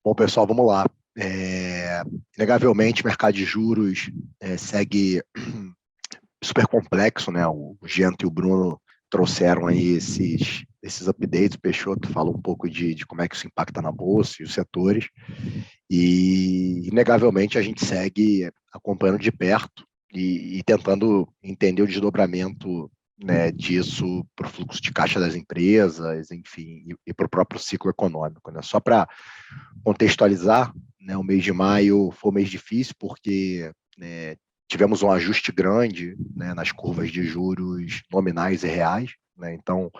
Bom, pessoal, vamos lá. Inegavelmente, o mercado de juros segue super complexo, né? O Gianto e o Bruno trouxeram aí esses updates. O Peixoto fala um pouco de como é que isso impacta na bolsa e os setores. E, inegavelmente, a gente segue acompanhando de perto e tentando entender o desdobramento, né, disso para o fluxo de caixa das empresas, enfim, e para o próprio ciclo econômico, né? Só para contextualizar, né, o mês de maio foi um mês difícil porque, né, tivemos um ajuste grande, né, nas curvas de juros nominais e reais, né? Então,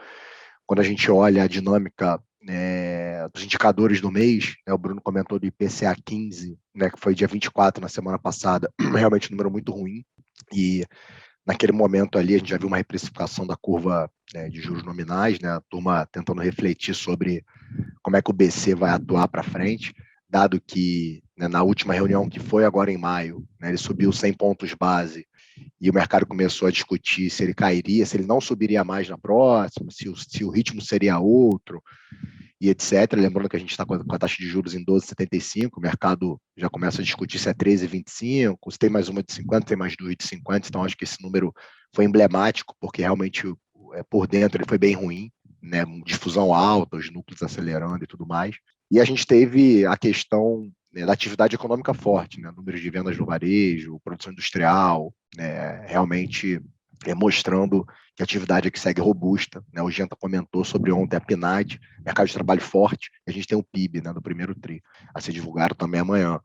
quando a gente olha a dinâmica, né, dos indicadores do mês, né, o Bruno comentou do IPCA 15, né, que foi dia 24 na semana passada, realmente um número muito ruim, e naquele momento ali a gente já viu uma reprecificação da curva, né, de juros nominais, né, a turma tentando refletir sobre como é que o BC vai atuar para frente, dado que, né, na última reunião que foi agora em maio, né, ele subiu 100 pontos base e o mercado começou a discutir se ele cairia, se ele não subiria mais na próxima, se o ritmo seria outro e etc. Lembrando que a gente está com a taxa de juros em 12,75, o mercado já começa a discutir se é 13,25, se tem mais uma de 50, tem mais duas de 50, então acho que esse número foi emblemático, porque realmente por dentro ele foi bem ruim, né? Difusão alta, os núcleos acelerando e tudo mais. E a gente teve a questão, né, da atividade econômica forte, né? Números de vendas no varejo, produção industrial, né? Realmente mostrando que a atividade aqui segue robusta, né? O Genta comentou sobre ontem a PNAD, mercado de trabalho forte, e a gente tem o PIB, né, do primeiro TRI, a ser divulgado também amanhã.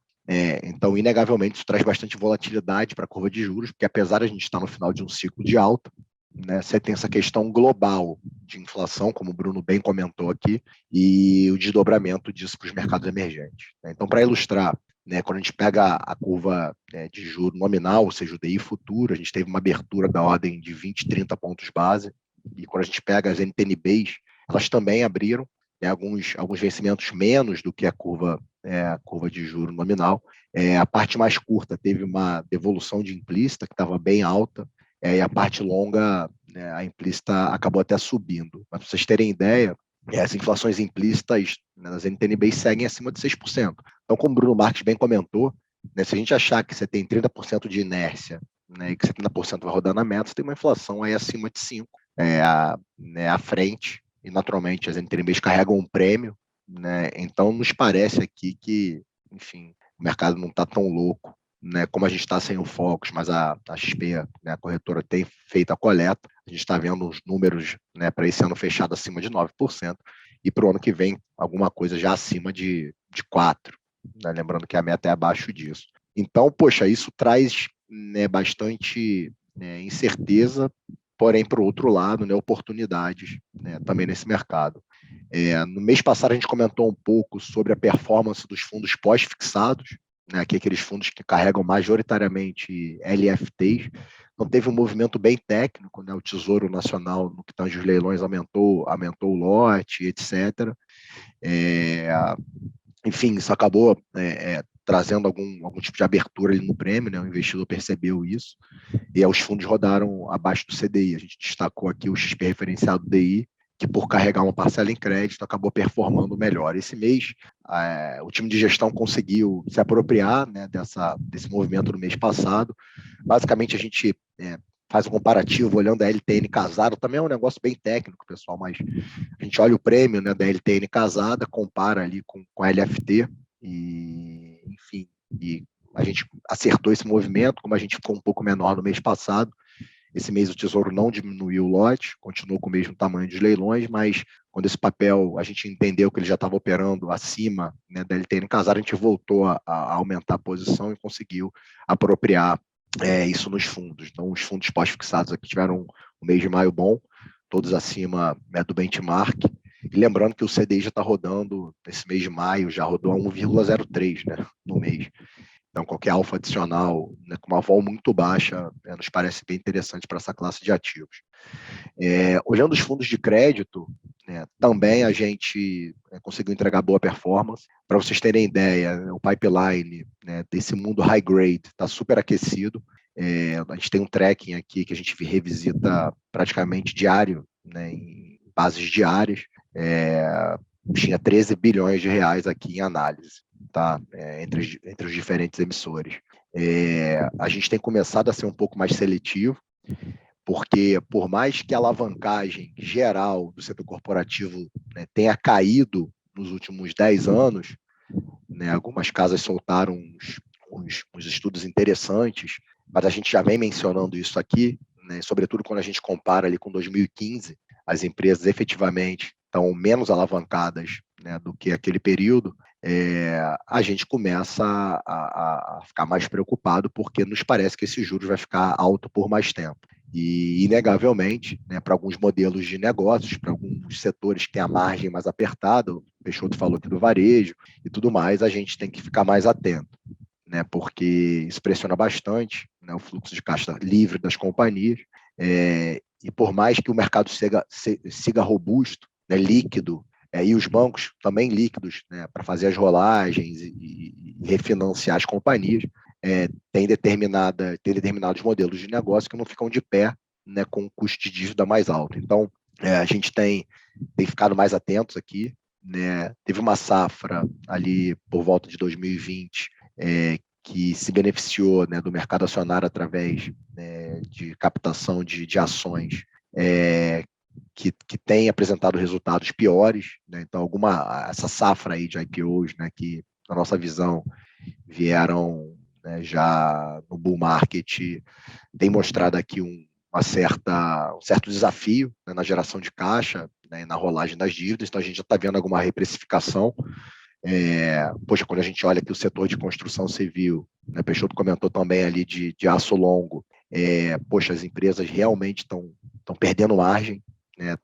Então, inegavelmente, isso traz bastante volatilidade para a curva de juros, porque apesar de a gente estar no final de um ciclo de alta, né, você tem essa questão global de inflação, como o Bruno bem comentou aqui, e o desdobramento disso para os mercados emergentes, né? Então, para ilustrar, né, quando a gente pega a curva, né, de juro nominal, ou seja, o DI futuro, a gente teve uma abertura da ordem de 20, 30 pontos base, e quando a gente pega as NTNBs, elas também abriram, né, alguns vencimentos menos do que a curva de juro nominal. A parte mais curta teve uma devolução de implícita, que estava bem alta, e a parte longa, né, a implícita acabou até subindo. Mas para vocês terem ideia, as inflações implícitas, né, nas NTNBs seguem acima de 6%. Então, como o Bruno Marques bem comentou, né, se a gente achar que você tem 30% de inércia, né, e que 70% vai rodar na meta, você tem uma inflação aí acima de 5%, né, à frente, e naturalmente as NTNBs carregam um prêmio, né, então nos parece aqui que, enfim, o mercado não está tão louco, né, como a gente está sem o Focus, mas a XP, né, a corretora, tem feito a coleta, a gente está vendo os números, né, para esse ano fechado acima de 9%, e para o ano que vem alguma coisa já acima de 4%, né, lembrando que a meta é abaixo disso. Então, poxa, isso traz, né, bastante, né, incerteza, porém, por outro lado, né, oportunidades, né, também nesse mercado. No mês passado, a gente comentou um pouco sobre a performance dos fundos pós-fixados, né, que é aqueles fundos que carregam majoritariamente LFTs. Não teve um movimento bem técnico, né, o Tesouro Nacional, no que tange os leilões, aumentou o lote, etc. É, Enfim, isso acabou trazendo algum tipo de abertura ali no prêmio, né? O investidor percebeu isso, e aí os fundos rodaram abaixo do CDI. A gente destacou aqui o XP referenciado DI, que por carregar uma parcela em crédito acabou performando melhor. Esse mês, o time de gestão conseguiu se apropriar, né, desse movimento no mês passado. Basicamente, a gente faz um comparativo olhando a LTN casada, também é um negócio bem técnico, pessoal, mas a gente olha o prêmio, né, da LTN casada, compara ali com a LFT, e, enfim, e a gente acertou esse movimento, como a gente ficou um pouco menor no mês passado. Esse mês o Tesouro não diminuiu o lote, continuou com o mesmo tamanho dos leilões, mas quando esse papel a gente entendeu que ele já estava operando acima, né, da LTN casada, a gente voltou a aumentar a posição e conseguiu apropriar isso nos fundos. Então, os fundos pós-fixados aqui tiveram um mês de maio bom, todos acima, né, do benchmark. E lembrando que o CDI já está rodando, nesse mês de maio, já rodou a 1,03, né, no mês. Então, qualquer alfa adicional, né, com uma vol muito baixa, nos parece bem interessante para essa classe de ativos. Olhando os fundos de crédito, né, também a gente conseguiu entregar boa performance. Para vocês terem ideia, o pipeline, né, desse mundo high grade está super aquecido. A gente tem um tracking aqui que a gente revisita praticamente diário, né, em bases diárias. tinha 13 bilhões de reais aqui em análise, tá? Entre os diferentes emissores. A gente tem começado a ser um pouco mais seletivo, porque por mais que a alavancagem geral do setor corporativo, né, tenha caído nos últimos 10 anos, né, algumas casas soltaram uns estudos interessantes, mas a gente já vem mencionando isso aqui, né, sobretudo quando a gente compara ali com 2015, as empresas efetivamente estão menos alavancadas, né, do que aquele período. A gente começa a ficar mais preocupado, porque nos parece que esse juros vai ficar alto por mais tempo. E, inegavelmente, né, para alguns modelos de negócios, para alguns setores que têm a margem mais apertada, o Peixoto falou aqui do varejo e tudo mais, a gente tem que ficar mais atento, né, porque isso pressiona bastante, né, o fluxo de caixa livre das companhias. E por mais que o mercado siga robusto, né, líquido, e os bancos também líquidos, né, para fazer as rolagens e refinanciar as companhias, tem determinados modelos de negócio que não ficam de pé, né, com um custo de dívida mais alto. Então, a gente tem ficado mais atentos aqui, né? Teve uma safra ali por volta de 2020 que se beneficiou, né, do mercado acionário através, né, de captação de ações, que tem apresentado resultados piores, né? Então, essa safra aí de IPOs, né, que, na nossa visão, vieram, né, já no bull market, tem mostrado aqui um certo desafio, né, na geração de caixa, né, na rolagem das dívidas. Então, a gente já está vendo alguma reprecificação. Quando a gente olha aqui o setor de construção civil, né, Peixoto comentou também ali de aço longo, as empresas realmente estão perdendo margem, né,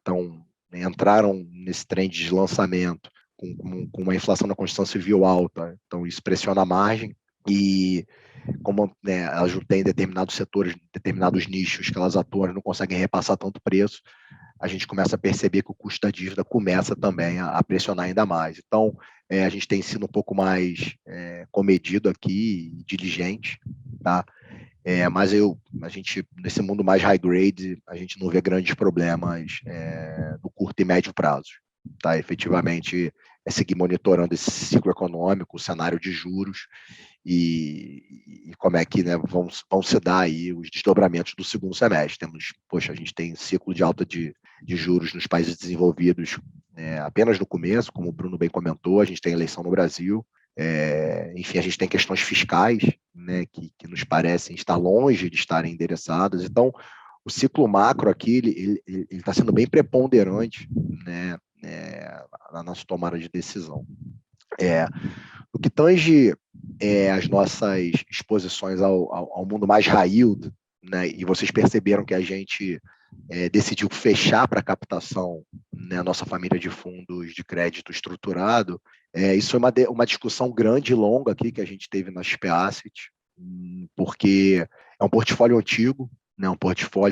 entraram nesse trend de lançamento com uma inflação na construção civil alta, então isso pressiona a margem. E como, né, elas não têm determinados setores, determinados nichos que elas atuam, não conseguem repassar tanto preço, a gente começa a perceber que o custo da dívida começa também a pressionar ainda mais. Então, a gente tem sido um pouco mais comedido aqui, diligente, tá? Mas a gente, nesse mundo mais high grade, a gente não vê grandes problemas no curto e médio prazo. Tá? Efetivamente, seguir monitorando esse ciclo econômico, o cenário de juros e como é que, né, vão se dar aí os desdobramentos do segundo semestre. A gente tem ciclo de alta de juros nos países desenvolvidos apenas no começo, como o Bruno bem comentou, a gente tem eleição no Brasil, enfim, a gente tem questões fiscais, né, que nos parecem estar longe de estarem endereçadas. Então, o ciclo macro aqui ele está sendo bem preponderante, né, na nossa tomada de decisão. No que tange as nossas exposições ao mundo mais high yield, né, e vocês perceberam que a gente decidiu fechar para captação, né, a nossa família de fundos de crédito estruturado. Isso foi uma discussão grande e longa aqui que a gente teve na XP Asset, porque é um portfólio antigo, né,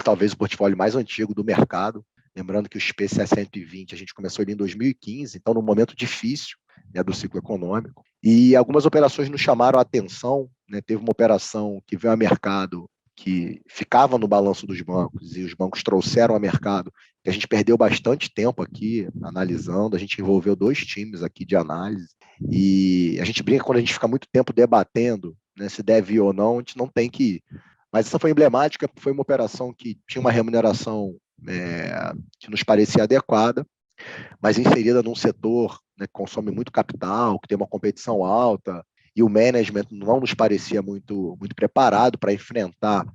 talvez o portfólio mais antigo do mercado. Lembrando que o XPCE 120 a gente começou ele em 2015, então num momento difícil, né, do ciclo econômico. E algumas operações nos chamaram a atenção, né? Teve uma operação que veio a mercado que ficava no balanço dos bancos e os bancos trouxeram a mercado, que a gente perdeu bastante tempo aqui analisando, a gente envolveu 2 times aqui de análise e a gente brinca quando a gente fica muito tempo debatendo, né, se deve ir ou não, a gente não tem que ir. Mas essa foi emblemática, foi uma operação que tinha uma remuneração que nos parecia adequada, mas inserida num setor, né, que consome muito capital, que tem uma competição alta, e o management não nos parecia muito preparado para enfrentar,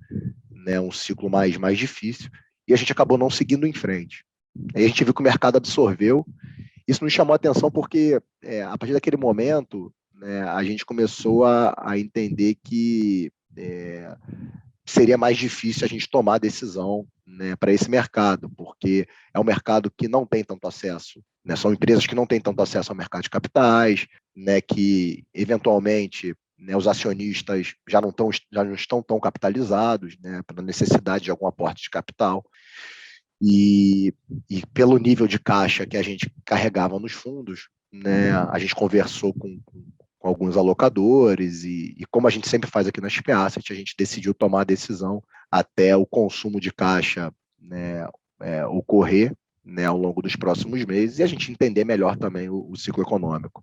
né, um ciclo mais difícil, e a gente acabou não seguindo em frente. Aí a gente viu que o mercado absorveu. Isso nos chamou a atenção porque, a partir daquele momento, né, a gente começou a entender que seria mais difícil a gente tomar decisão, né, para esse mercado, porque é um mercado que não tem tanto acesso, né, são empresas que não têm tanto acesso ao mercado de capitais, né, que eventualmente, né, os acionistas já não estão tão capitalizados, né, pela necessidade de algum aporte de capital. E pelo nível de caixa que a gente carregava nos fundos, né, a gente conversou com alguns alocadores e como a gente sempre faz aqui na XP Asset, a gente decidiu tomar a decisão até o consumo de caixa, né, ocorrer, né, ao longo dos próximos meses, e a gente entender melhor também o ciclo econômico.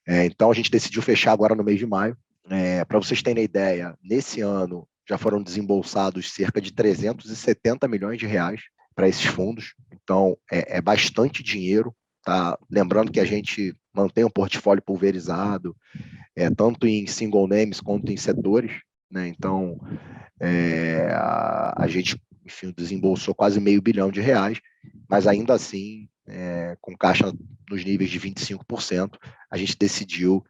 Então, a gente decidiu fechar agora no mês de maio. Para vocês terem ideia, nesse ano já foram desembolsados cerca de 370 milhões de reais para esses fundos. Então, é bastante dinheiro. Tá? Lembrando que a gente mantém um portfólio pulverizado, tanto em single names quanto em setores. Né? Então, a gente, enfim, desembolsou quase R$500 milhão, mas ainda assim, com caixa nos níveis de 25%, a gente decidiu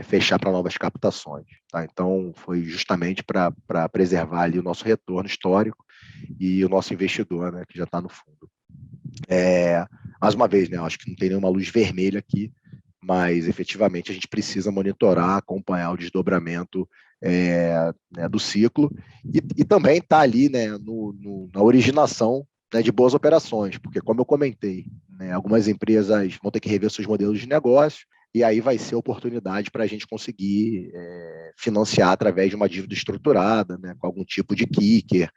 fechar para novas captações. Tá? Então, foi justamente para preservar ali o nosso retorno histórico e o nosso investidor, né, que já está no fundo. Mais uma vez, né, eu acho que não tem nenhuma luz vermelha aqui, mas efetivamente a gente precisa monitorar, acompanhar o desdobramento né, do ciclo e também está ali, né, na originação, né, de boas operações, porque como eu comentei, né, algumas empresas vão ter que rever seus modelos de negócio e aí vai ser oportunidade para a gente conseguir financiar através de uma dívida estruturada, né, com algum tipo de kicker,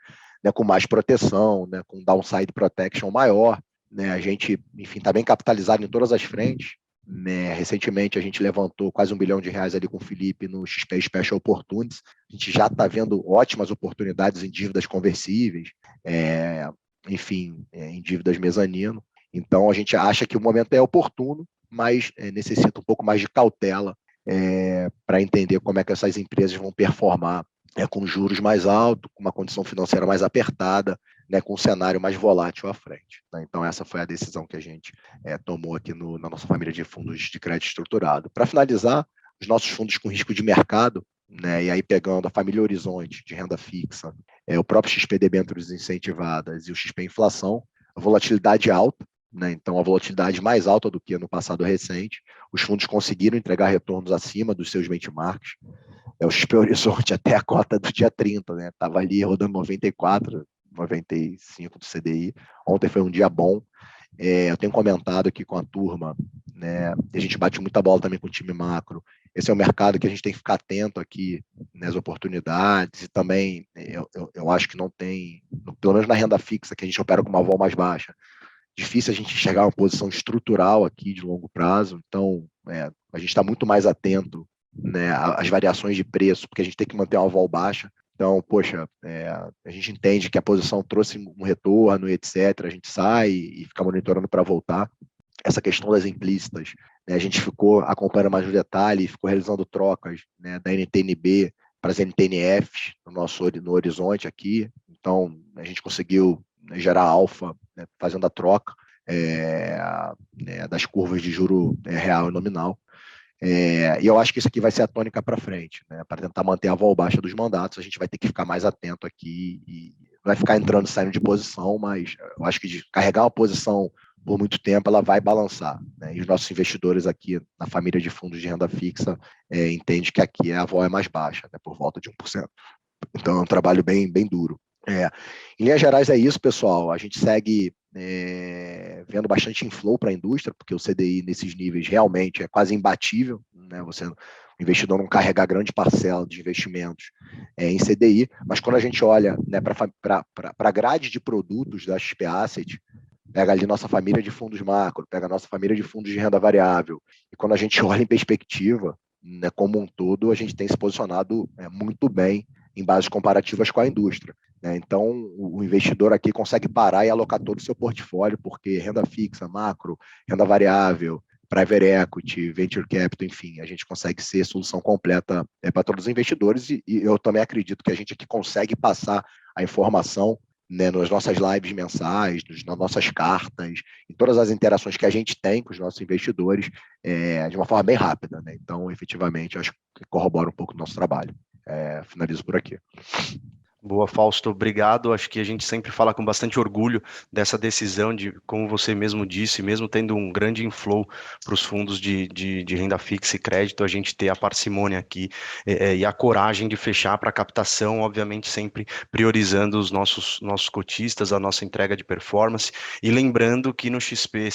né, com mais proteção, né, com downside protection maior. Né, a gente, enfim, está bem capitalizado em todas as frentes. Né, recentemente a gente levantou quase R$1 bilhão ali com o Felipe no XP Special Opportunities. A gente já está vendo ótimas oportunidades em dívidas conversíveis, enfim, em dívidas mezanino. Então a gente acha que o momento é oportuno, mas necessita um pouco mais de cautela para entender como é que essas empresas vão performar com juros mais altos, com uma condição financeira mais apertada, né, com um cenário mais volátil à frente. Né? Então, essa foi a decisão que a gente tomou aqui na nossa família de fundos de crédito estruturado. Para finalizar, os nossos fundos com risco de mercado, né, e aí pegando a família Horizonte de renda fixa, o próprio XP Debêntures Incentivadas e o XP Inflação, a volatilidade alta, né, então a volatilidade mais alta do que no passado recente, os fundos conseguiram entregar retornos acima dos seus benchmarks. O XP Horizonte até a cota do dia 30, né? Estava ali rodando 94, 95 do CDI. Ontem foi um dia bom. Eu tenho comentado aqui com a turma, né? A gente bate muita bola também com o time macro. Esse é um mercado que a gente tem que ficar atento aqui nas oportunidades e também eu acho que não tem, pelo menos na renda fixa, que a gente opera com uma vol mais baixa, difícil a gente enxergar uma posição estrutural aqui de longo prazo. Então, a gente está muito mais atento, né, às variações de preço, porque a gente tem que manter uma vol baixa. Então, poxa, a gente entende que a posição trouxe um retorno, etc. A gente sai e fica monitorando para voltar. Essa questão das implícitas, né, a gente ficou acompanhando mais no detalhe, ficou realizando trocas, né, da NTNB para as NTNFs no horizonte aqui. Então, a gente conseguiu, né, gerar alfa, né, fazendo a troca né, das curvas de juro real e nominal. E eu acho que isso aqui vai ser a tônica para frente, né? Para tentar manter a vol baixa dos mandatos, a gente vai ter que ficar mais atento aqui e vai ficar entrando e saindo de posição, mas eu acho que de carregar uma posição por muito tempo, ela vai balançar. Né? E os nossos investidores aqui na família de fundos de renda fixa entendem que aqui a vol é mais baixa, né? Por volta de 1%. Então é um trabalho bem, bem duro. Em linhas gerais é isso, pessoal. A gente segue vendo bastante inflow para a indústria, porque o CDI nesses níveis realmente é quase imbatível, né? O investidor não carregar grande parcela de investimentos em CDI, mas quando a gente olha, né, para a grade de produtos da XP Asset, pega ali nossa família de fundos macro, pega a nossa família de fundos de renda variável, e quando a gente olha em perspectiva, né, como um todo, a gente tem se posicionado muito bem em bases comparativas com a indústria. Né? Então, o investidor aqui consegue parar e alocar todo o seu portfólio, porque renda fixa, macro, renda variável, private equity, venture capital, enfim, a gente consegue ser solução completa para todos os investidores e eu também acredito que a gente aqui consegue passar a informação, né, nas nossas lives mensais, nas nossas cartas, em todas as interações que a gente tem com os nossos investidores, de uma forma bem rápida. Né? Então, efetivamente, acho que corrobora um pouco do nosso trabalho. Finalizo por aqui. Boa, Fausto, obrigado. Acho que a gente sempre fala com bastante orgulho dessa decisão de, como você mesmo disse, mesmo tendo um grande inflow para os fundos de renda fixa e crédito, a gente ter a parcimônia aqui e a coragem de fechar para captação, obviamente sempre priorizando os nossos cotistas, a nossa entrega de performance e lembrando que no XP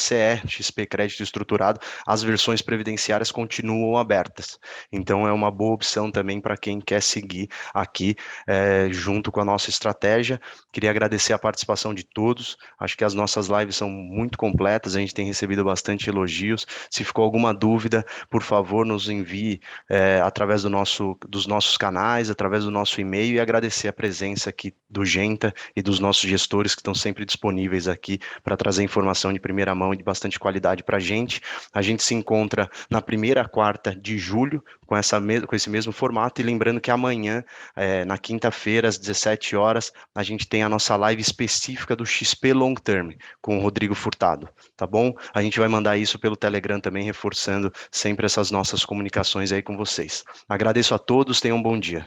Crédito Estruturado, as versões previdenciárias continuam abertas. Então é uma boa opção também para quem quer seguir aqui junto junto com a nossa estratégia. Queria agradecer a participação de todos. Acho que as nossas lives são muito completas, a gente tem recebido bastante elogios. Se ficou alguma dúvida, por favor, nos envie através dos nossos canais, através do nosso e-mail, e agradecer a presença aqui do Genta e dos nossos gestores que estão sempre disponíveis aqui para trazer informação de primeira mão e de bastante qualidade para a gente. A gente se encontra na primeira quarta de julho com esse mesmo formato, e lembrando que amanhã, na quinta-feira, às 17 horas, a gente tem a nossa live específica do XP Long Term, com o Rodrigo Furtado, tá bom? A gente vai mandar isso pelo Telegram também, reforçando sempre essas nossas comunicações aí com vocês. Agradeço a todos, tenham um bom dia.